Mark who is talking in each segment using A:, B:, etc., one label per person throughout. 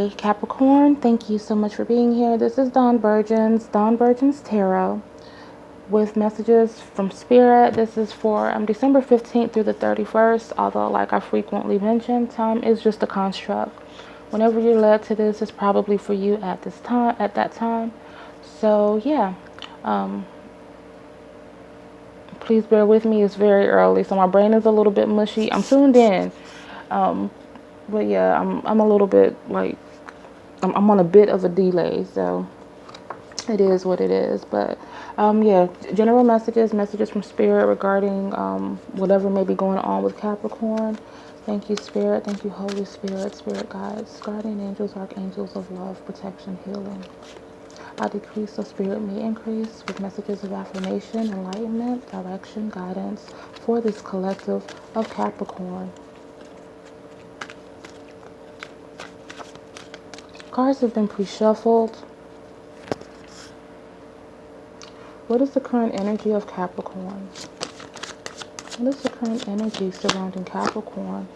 A: Hi, Capricorn. Thank you so much for being here. This is Dawn Burgeons, Dawn Burgeons Tarot, with messages from Spirit. This is for December 15th through the 31st, although, like I frequently mention, time is just a construct. Whenever you're led to this, it's probably for you at this time, at that time. So, yeah. Please bear with me. It's very early, so my brain is a little bit mushy. I'm tuned in. But yeah, I'm a little bit like I'm on a bit of a delay, so it is what it is. But yeah, general messages from Spirit regarding whatever may be going on with Capricorn. Thank you, Spirit. Thank you, Holy Spirit, Spirit guides, guardian angels, archangels of love, protection, healing. I decrease so Spirit may increase with messages of affirmation, enlightenment, direction, guidance for this collective of Capricorn. Cards have been pre-shuffled. What is the current energy of Capricorn? What is the current energy surrounding Capricorn?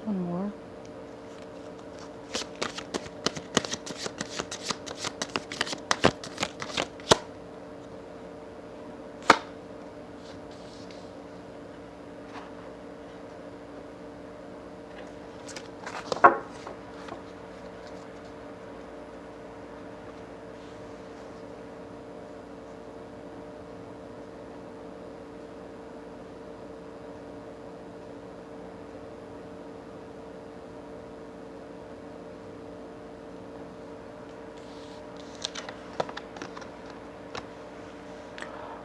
A: One more.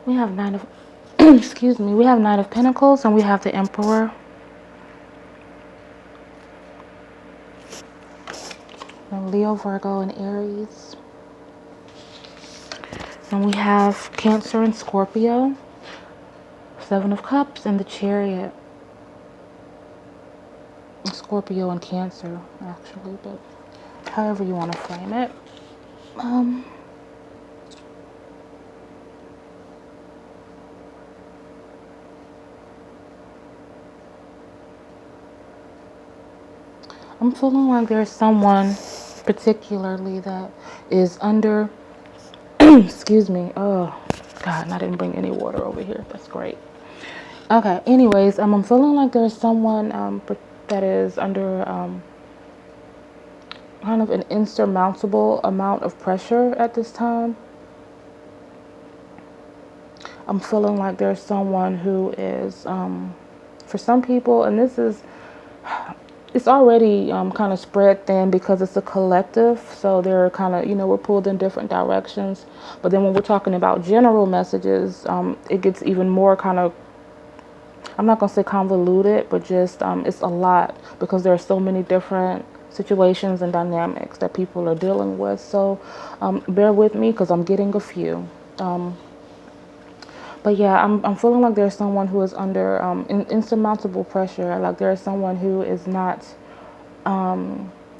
A: We have Nine of, excuse me, we have Nine of Pentacles and we have the Emperor. And Leo, Virgo, and Aries. And we have Cancer and Scorpio. Seven of Cups and the Chariot. Scorpio and Cancer, actually, but however you want to frame it. I'm feeling like there's someone particularly that is under, excuse me, oh God, and I didn't bring any water over here. That's great. Okay, anyways, I'm feeling like there's someone that is under kind of an insurmountable amount of pressure at this time. I'm feeling like there's someone who is, for some people, and this is, it's already kind of spread thin because it's a collective, so they're kind of, we're pulled in different directions. But then when we're talking about general messages, it gets even more kind of, I'm not going to say convoluted, but just it's a lot because there are so many different situations and dynamics that people are dealing with. So bear with me because I'm getting a few. But yeah, I'm feeling like there's someone who is under insurmountable pressure. Like there's someone who is not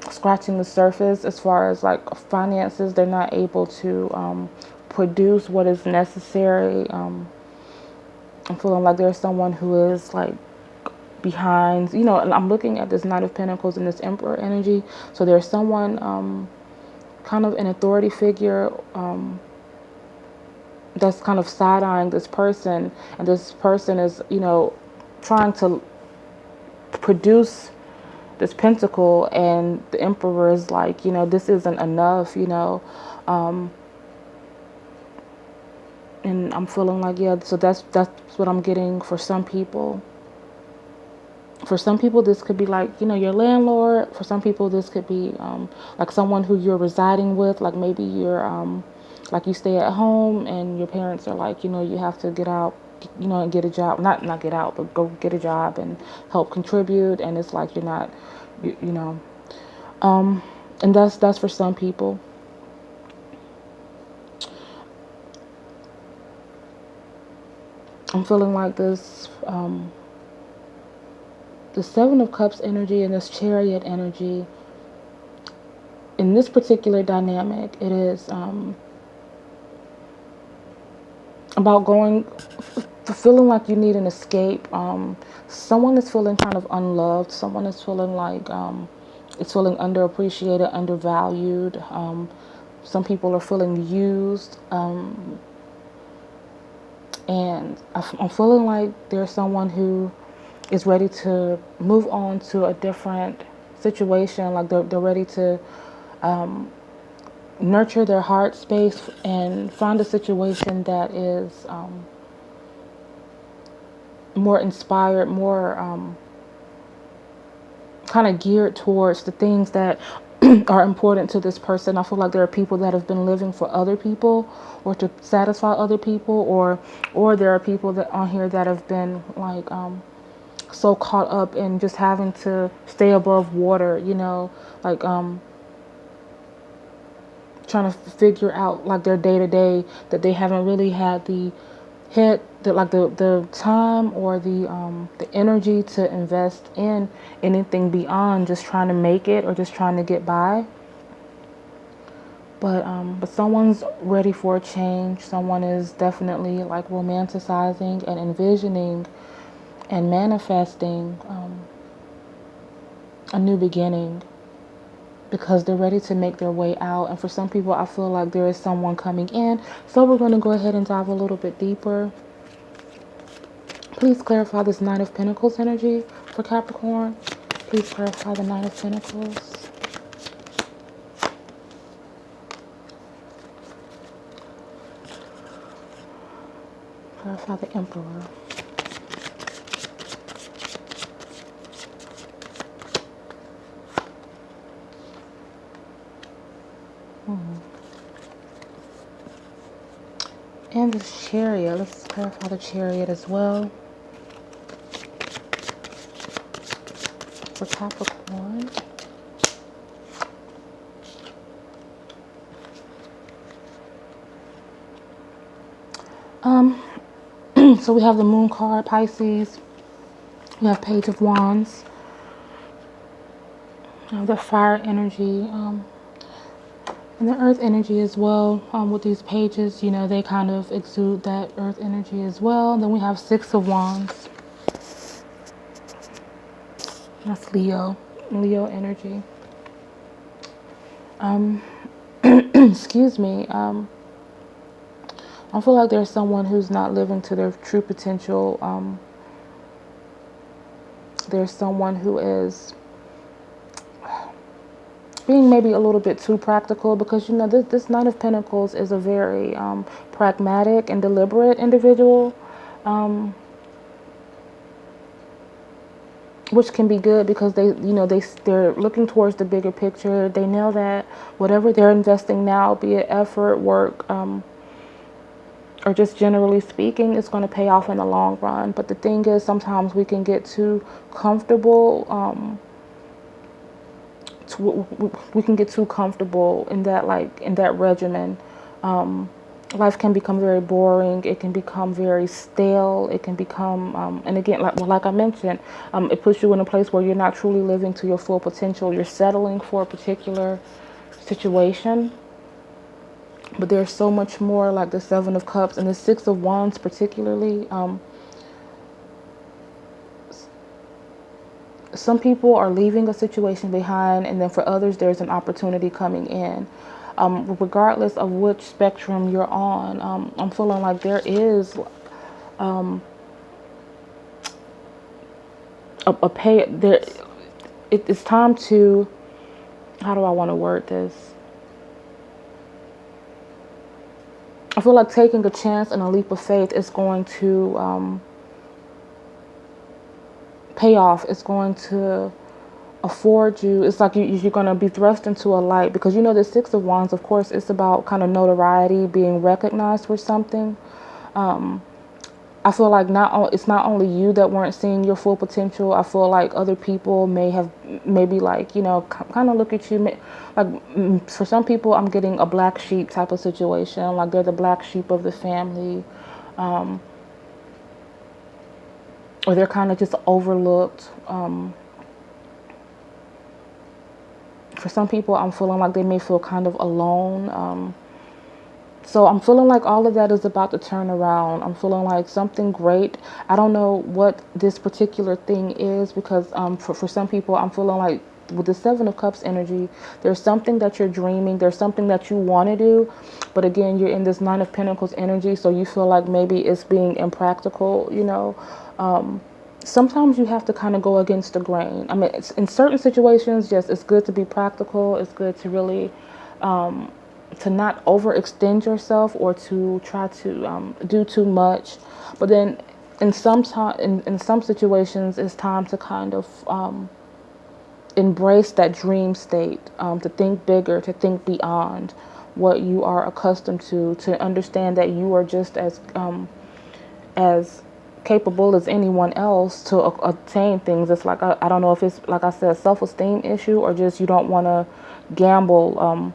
A: scratching the surface as far as like finances. They're not able to produce what is necessary. I'm feeling like there's someone who is like behind, and I'm looking at this Knight of Pentacles and this Emperor energy. So there's someone kind of an authority figure that's kind of side-eyeing this person, and this person is, trying to produce this pentacle, and the Emperor is like, this isn't enough, and I'm feeling like, yeah, so that's what I'm getting for some people. For some people, this could be like, your landlord. For some people, this could be like someone who you're residing with, like maybe you're like you stay at home and your parents are like, you have to get out you know, and get a job, not get out, but go get a job and help contribute. And it's like you're not, you know, and that's for some people. I'm feeling like this, the Seven of Cups energy and this Chariot energy. In this particular dynamic, it is about feeling like you need an escape. Someone is feeling kind of unloved. Someone is feeling like it's feeling underappreciated, undervalued. Some people are feeling used. And I'm feeling like there's someone who is ready to move on to a different situation. Like they're ready to nurture their heart space and find a situation that is more inspired, more kind of geared towards the things that are important to this person. I feel like there are people that have been living for other people or to satisfy other people, or there are people that on here that have been like so caught up in just having to stay above water, you know, like trying to figure out like their day to day, that they haven't really had the time or the energy to invest in anything beyond just trying to make it or just trying to get by. But someone's ready for a change. Someone is definitely like romanticizing and envisioning and manifesting a new beginning, because they're ready to make their way out. And for some people, I feel like there is someone coming in. So we're going to go ahead and dive a little bit deeper. Please clarify this Nine of Pentacles energy for Capricorn. Please clarify the Nine of Pentacles. Clarify the Emperor. And the Chariot. Let's clarify the Chariot as well for Capricorn. So we have the Moon card, Pisces. We have Page of Wands. The fire energy. And the earth energy as well. With these pages, you know, they kind of exude that earth energy as well. Then we have Six of Wands. That's Leo energy. Excuse me. I feel like there's someone who's not living to their true potential. There's someone who is being maybe a little bit too practical, because you know this Knight of Pentacles is a very pragmatic and deliberate individual, which can be good because they're looking towards the bigger picture. They know that whatever they're investing now, be it effort, work, or just generally speaking, it's going to pay off in the long run. But the thing is, sometimes we can get too comfortable. We can get too comfortable in that regimen. Life can become very boring. It can become very stale. It can become, and again, like I mentioned, it puts you in a place where you're not truly living to your full potential. You're settling for a particular situation. But there's so much more, like the Seven of Cups and the Six of Wands particularly. Some people are leaving a situation behind, and then for others, there's an opportunity coming in. Regardless of which spectrum you're on, I'm feeling like there is it's time to, how do I want to word this? I feel like taking a chance and a leap of faith is going to pay off. It's going to afford you. It's like you're going to be thrust into a light, because you know the Six of Wands, of course, it's about kind of notoriety, being recognized for something. I feel like it's not only you that weren't seeing your full potential. I feel like other people may have maybe like, you know, kind of look at you like for some people I'm getting a black sheep type of situation, like they're the black sheep of the family, or they're kind of just overlooked. For some people I'm feeling like they may feel kind of alone. So I'm feeling like all of that is about to turn around. I'm feeling like something great. I don't know what this particular thing is because for some people, I'm feeling like with the Seven of Cups energy, there's something that you're dreaming. There's something that you want to do. But again, you're in this Nine of Pentacles energy. So you feel like maybe it's being impractical, you know. Sometimes you have to kind of go against the grain. I mean, in certain situations, yes, it's good to be practical. It's good to really to not overextend yourself or to try to do too much. But then in in some situations, it's time to kind of embrace that dream state, to think bigger, to think beyond what you are accustomed to understand that you are just as capable as anyone else to attain things. It's like, I don't know if it's, like I said, a self-esteem issue or just you don't want to gamble,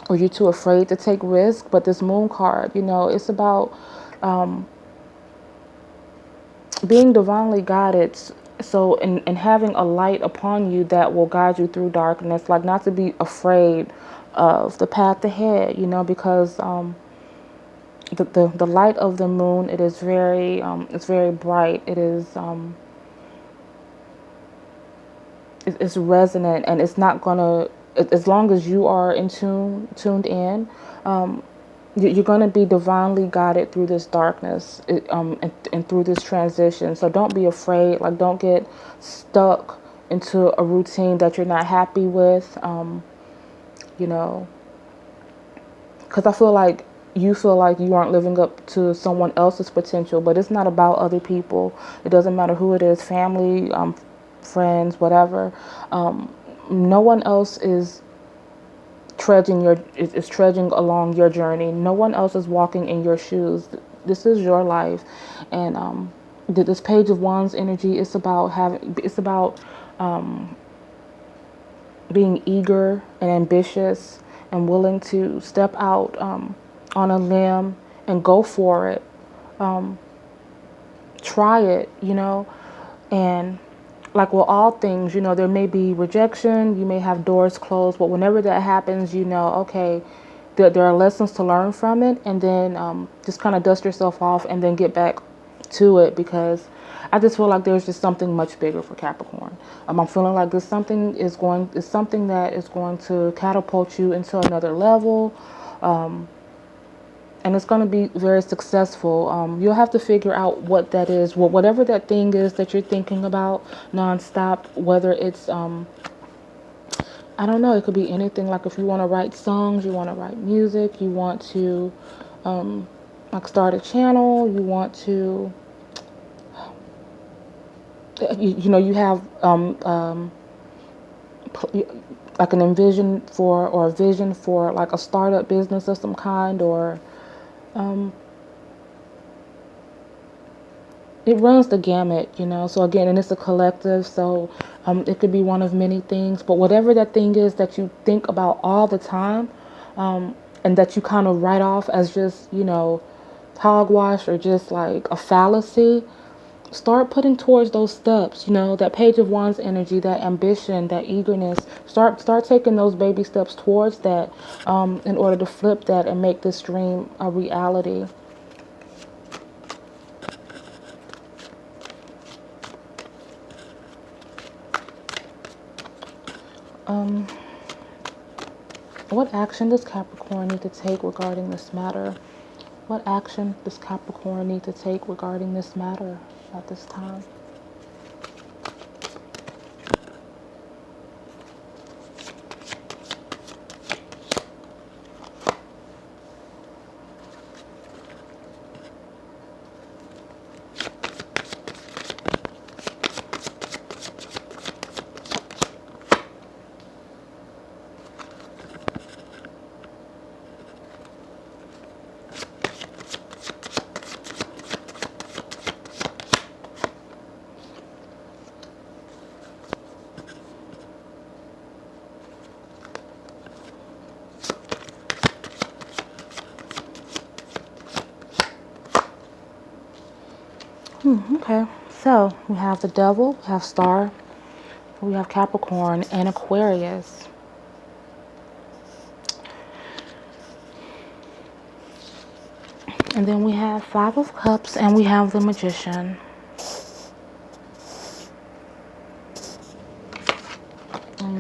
A: or you're too afraid to take risk. But this moon card, you know, it's about being divinely guided. So, and having a light upon you that will guide you through darkness, like not to be afraid of the path ahead, you know, because the light of the moon, it is very, it's very bright. It is, it's resonant, and it's not gonna, as long as you are tuned in, you're going to be divinely guided through this darkness, and through this transition. So don't be afraid. Like, don't get stuck into a routine that you're not happy with, you know, because I feel like you aren't living up to someone else's potential, but it's not about other people. It doesn't matter who it is, family, friends, whatever. No one else is trudging along your journey. No one else is walking in your shoes. This is your life. And this Page of Wands energy, it's about being eager and ambitious and willing to step out on a limb and go for it. Try it, you know. And like with all things, you know, there may be rejection, you may have doors closed, but whenever that happens, you know, okay, there are lessons to learn from it, and then just kind of dust yourself off and then get back to it, because I just feel like there's just something much bigger for Capricorn. I'm feeling like something that is going to catapult you into another level. And it's going to be very successful. You'll have to figure out what that is, whatever that thing is that you're thinking about nonstop, whether it's, I don't know, it could be anything. Like if you want to write songs, you want to write music, you want to like start a channel, you want to, you know, you have like an envision for, or a vision for like a startup business of some kind, or it runs the gamut, you know. So again, and it's a collective, so it could be one of many things, but whatever that thing is that you think about all the time, and that you kind of write off as just, you know, hogwash or just like a fallacy, start putting towards those steps, you know, that Page of Wands energy, that ambition, that eagerness. Start taking those baby steps towards that, in order to flip that and make this dream a reality. What action does Capricorn need to take regarding this matter? What action does Capricorn need to take regarding this matter at this time? Okay, so we have the Devil, we have Star, we have Capricorn and Aquarius. And then we have Five of Cups and we have the Magician.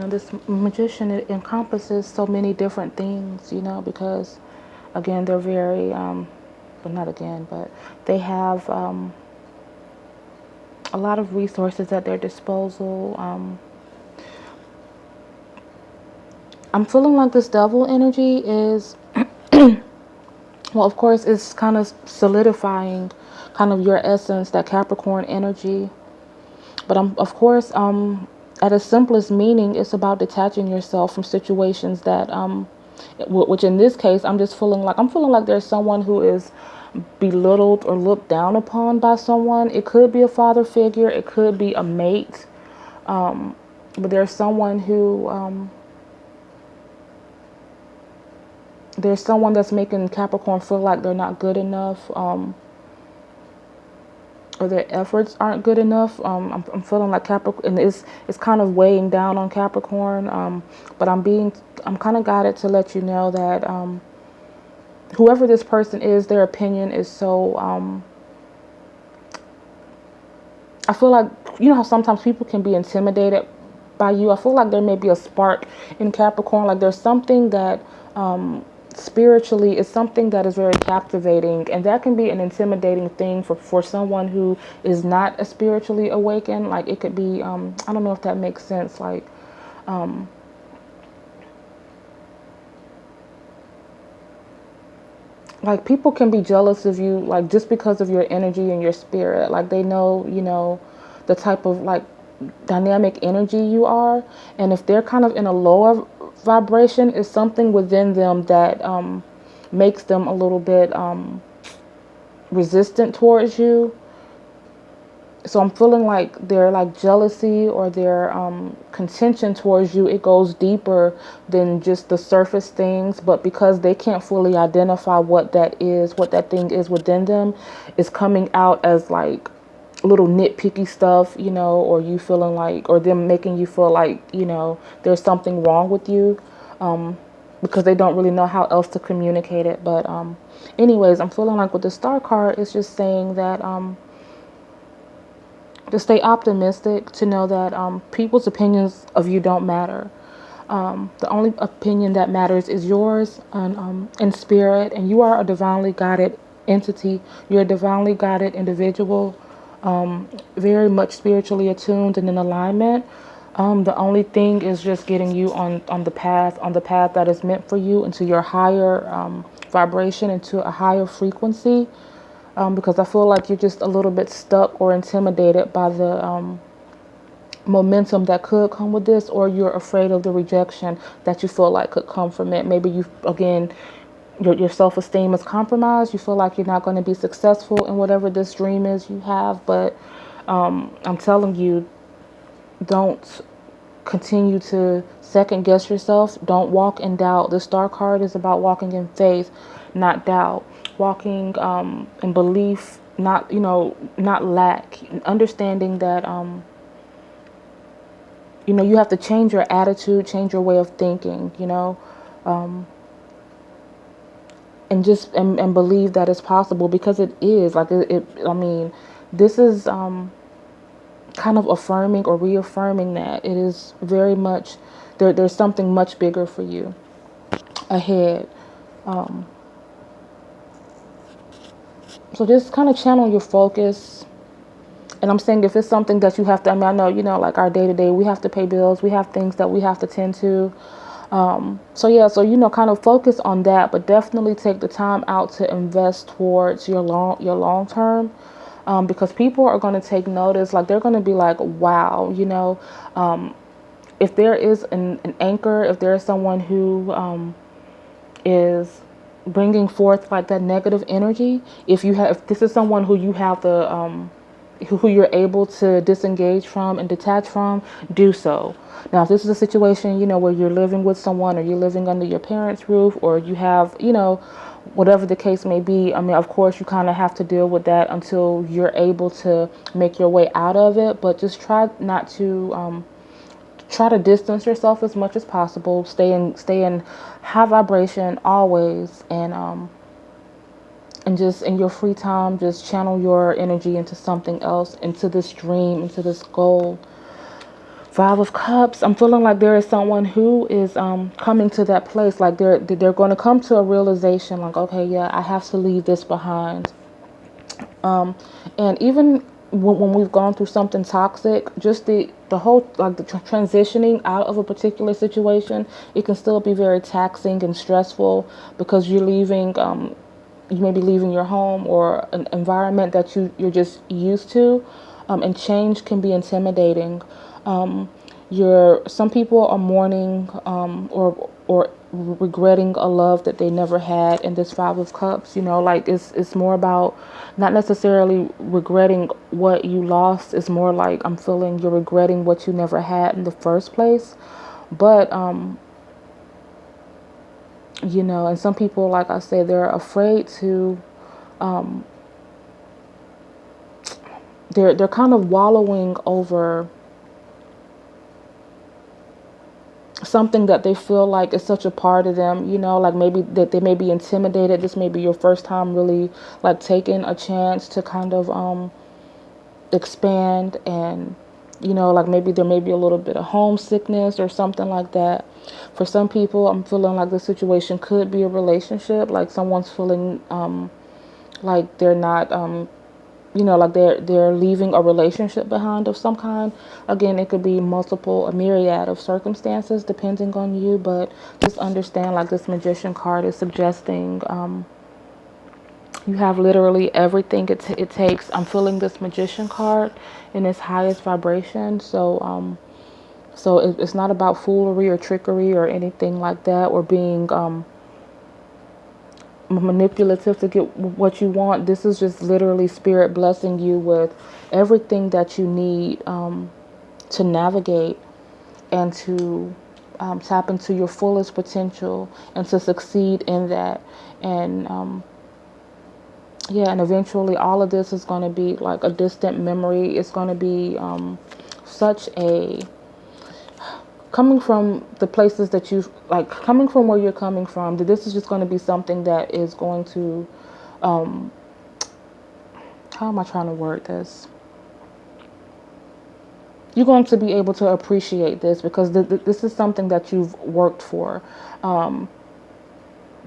A: This Magician, it encompasses so many different things, because again, they're very, but not again, but they have a lot of resources at their disposal. I'm feeling like this Devil energy is, well, of course, it's kind of solidifying kind of your essence, that Capricorn energy. But of course, at its simplest meaning, it's about detaching yourself from situations that, which in this case, I'm feeling like there's someone who is belittled or looked down upon by someone. It could be a father figure, it could be a mate, but there's someone who, there's someone that's making Capricorn feel like they're not good enough, or their efforts aren't good enough. I'm feeling like Capricorn, and it's kind of weighing down on Capricorn. But I'm kind of guided to let you know that whoever this person is, their opinion is so. I feel like, how sometimes people can be intimidated by you. I feel like there may be a spark in Capricorn. Like there's something that. Spiritually is something that is very captivating, and that can be an intimidating thing for someone who is not a spiritually awakened. Like it could be, I don't know if that makes sense. Like people can be jealous of you, like just because of your energy and your spirit. Like they know, the type of like dynamic energy you are, and if they're kind of in a lower vibration, is something within them that makes them a little bit resistant towards you. So I'm feeling like their like jealousy or their contention towards you, it goes deeper than just the surface things. But because they can't fully identify what that thing is within them, is coming out as like little nitpicky stuff, or you feeling like, or them making you feel like, there's something wrong with you, because they don't really know how else to communicate it. But anyways, I'm feeling like with the Star card, it's just saying that to stay optimistic, to know that people's opinions of you don't matter. The only opinion that matters is yours, in spirit, and you are a divinely guided entity. You're a divinely guided individual, very much spiritually attuned and in alignment. The only thing is just getting you on the path that is meant for you, into your higher vibration, into a higher frequency, because I feel like you're just a little bit stuck or intimidated by the momentum that could come with this, or you're afraid of the rejection that you feel like could come from it. Maybe your self-esteem is compromised. You feel like you're not going to be successful in whatever this dream is you have. But I'm telling you, don't continue to second guess yourself. Don't walk in doubt. The Star card is about walking in faith, not doubt. Walking in belief, not lack. Understanding that you have to change your attitude, change your way of thinking, and just and believe that it's possible, because it is. Like I mean, this is kind of affirming or reaffirming that it is very much there's something much bigger for you ahead. So just kind of channel your focus. And I'm saying, if it's something that you have to, I know, like our day-to-day, we have to pay bills, we have things that we have to tend to. So kind of focus on that, but definitely take the time out to invest towards your long term, because people are going to take notice. Like they're going to be like, wow, if there is an anchor, if there is someone who is bringing forth like that negative energy, if this is someone who you have the who you're able to disengage from and detach from, do so. Now, if this is a situation, where you're living with someone, or you're living under your parents' roof, or you have, whatever the case may be. I mean, of course, you kind of have to deal with that until you're able to make your way out of it. But just try not to try to distance yourself as much as possible. Stay in high vibration always, and just in your free time, just channel your energy into something else, into this dream, into this goal. Five of Cups. I'm feeling like there is someone who is coming to that place. Like they're going to come to a realization. Like, okay, yeah, I have to leave this behind. And even when we've gone through something toxic, just the whole like the transitioning out of a particular situation, it can still be very taxing and stressful because you're leaving. You may be leaving your home or an environment that you're just used to, and change can be intimidating. Some people are mourning or regretting a love that they never had. In this Five of Cups, like it's more about not necessarily regretting what you lost. It's more like I'm feeling you're regretting what you never had in the first place. But and some people, like I said, they're afraid to they're kind of wallowing over something that they feel like is such a part of them, like maybe that they may be intimidated. This may be your first time really like taking a chance to kind of expand, and like maybe there may be a little bit of homesickness or something like that. For some people, I'm feeling like the situation could be a relationship, like someone's feeling like they're not like they're leaving a relationship behind of some kind. Again, it could be a myriad of circumstances depending on you, but just understand, like, this Magician card is suggesting you have literally everything it takes. I'm feeling this Magician card in its highest vibration, so it's not about foolery or trickery or anything like that, or being manipulative to get what you want. This is just literally spirit blessing you with everything that you need to navigate and to tap into your fullest potential and to succeed in that. And and eventually all of this is going to be like a distant memory. It's going to be such a coming from the places that you like, coming from where you're coming from, that this is just going to be something that is going to how am I trying to word this? You're going to be able to appreciate this because this is something that you've worked for.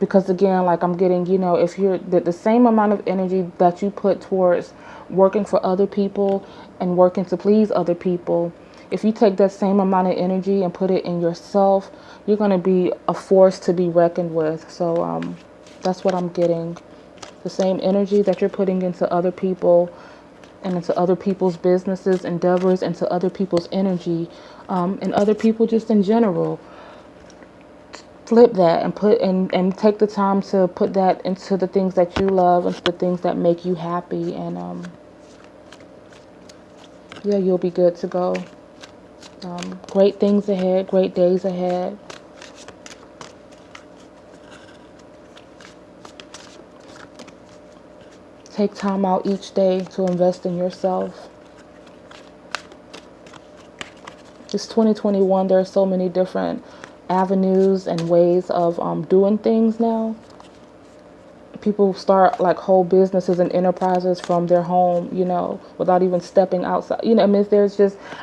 A: Because again, like I'm getting, if you're the same amount of energy that you put towards working for other people and working to please other people, if you take that same amount of energy and put it in yourself, you're going to be a force to be reckoned with. So that's what I'm getting. The same energy that you're putting into other people and into other people's businesses, endeavors, into other people's energy, and other people just in general. Flip that and take the time to put that into the things that you love, into the things that make you happy, and you'll be good to go. Great things ahead, great days ahead. Take time out each day to invest in yourself. It's 2021. There are so many different avenues and ways of doing things now. People start like whole businesses and enterprises from their home, without even stepping outside. I mean,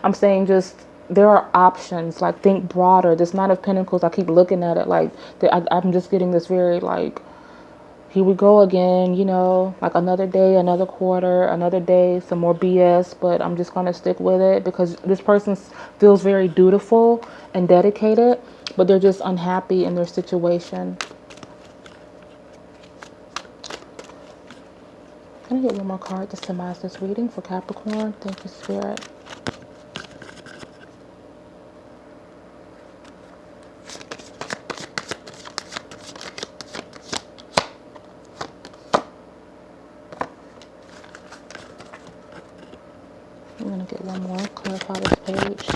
A: I'm saying just there are options. Like, think broader. This Knight of Pentacles, I keep looking at it like I'm just getting this very like, here we go again, like another day, another quarter, another day, some more BS, but I'm just going to stick with it because this person feels very dutiful and dedicated, but they're just unhappy in their situation. Can I get one more card to summarize this reading for Capricorn? Thank you, Spirit. I'm going to get one more, clarify this page.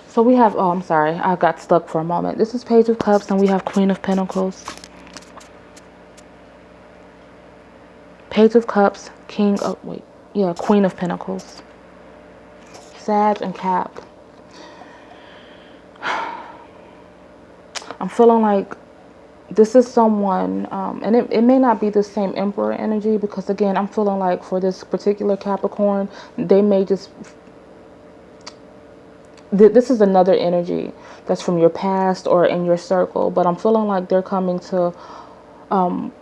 A: So we have, oh, I'm sorry, I got stuck for a moment. This is Page of Cups, and we have Queen of Pentacles. Page of Cups, King of, wait, yeah, Queen of Pentacles. Sag and Cap. I'm feeling like this is someone, and it may not be the same Emperor energy, because again, I'm feeling like for this particular Capricorn, they may just, this is another energy that's from your past or in your circle, but I'm feeling like they're coming to, and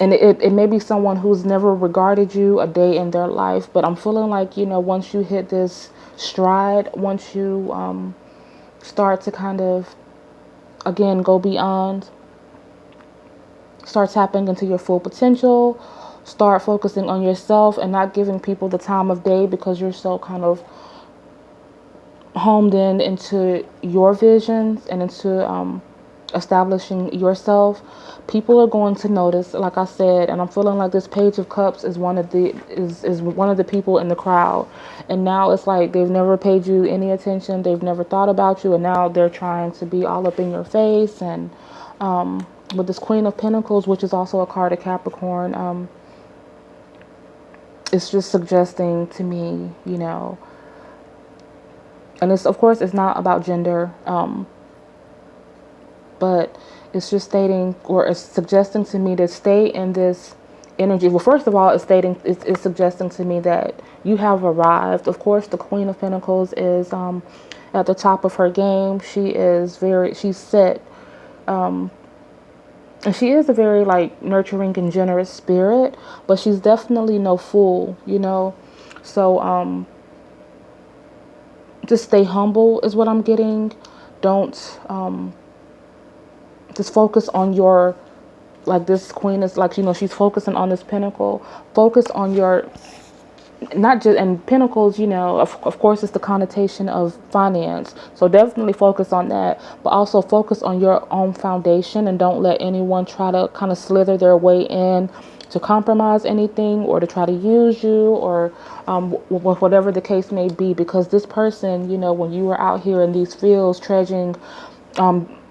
A: it may be someone who's never regarded you a day in their life, but I'm feeling like, you know, once you hit this stride, once you start to kind of, again, go beyond, start tapping into your full potential, start focusing on yourself and not giving people the time of day because you're so kind of homed in into your visions and into establishing yourself, people are going to notice, like I said. And I'm feeling like this Page of Cups is one of the people in the crowd, and now it's like they've never paid you any attention, they've never thought about you, and now they're trying to be all up in your face. And with this Queen of Pentacles, which is also a card of Capricorn, it's just suggesting to me, you know, and it's, of course, it's not about gender, but it's just stating, or it's suggesting to me to stay in this energy. Well, first of all, it's suggesting to me that you have arrived. Of course, the Queen of Pentacles is at the top of her game. She's set, and she is a very like nurturing and generous spirit, but she's definitely no fool, you know. So just stay humble is what I'm getting. Don't just focus on your, like this queen is like, you know, she's focusing on this pentacle. Focus on your, not just, and pentacles, you know, of course it's the connotation of finance. So definitely focus on that, but also focus on your own foundation, and don't let anyone try to kind of slither their way in to compromise anything or to try to use you, or whatever the case may be. Because this person, you know, when you were out here in these fields trudging,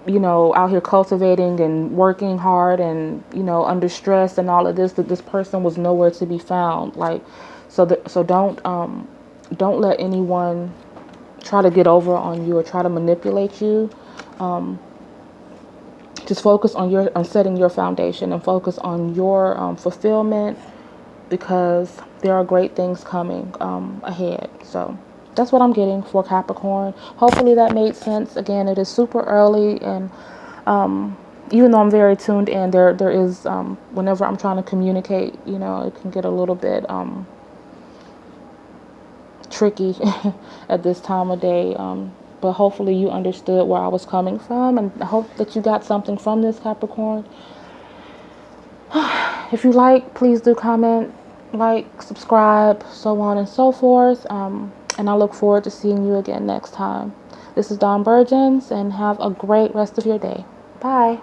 A: you know, out here cultivating and working hard and, you know, under stress and all of this, that this person was nowhere to be found. Like, so don't let anyone try to get over on you or try to manipulate you. Just focus on setting your foundation and focus on your fulfillment, because there are great things coming ahead. So that's what I'm getting for Capricorn. Hopefully that made sense. Again, it is super early, and even though I'm very tuned in, there is whenever I'm trying to communicate, you know, it can get a little bit tricky at this time of day. But hopefully you understood where I was coming from, and I hope that you got something from this, Capricorn. If you like, please do comment, like, subscribe, so on and so forth. And I look forward to seeing you again next time. This is Dawn Burgeons, and have a great rest of your day. Bye.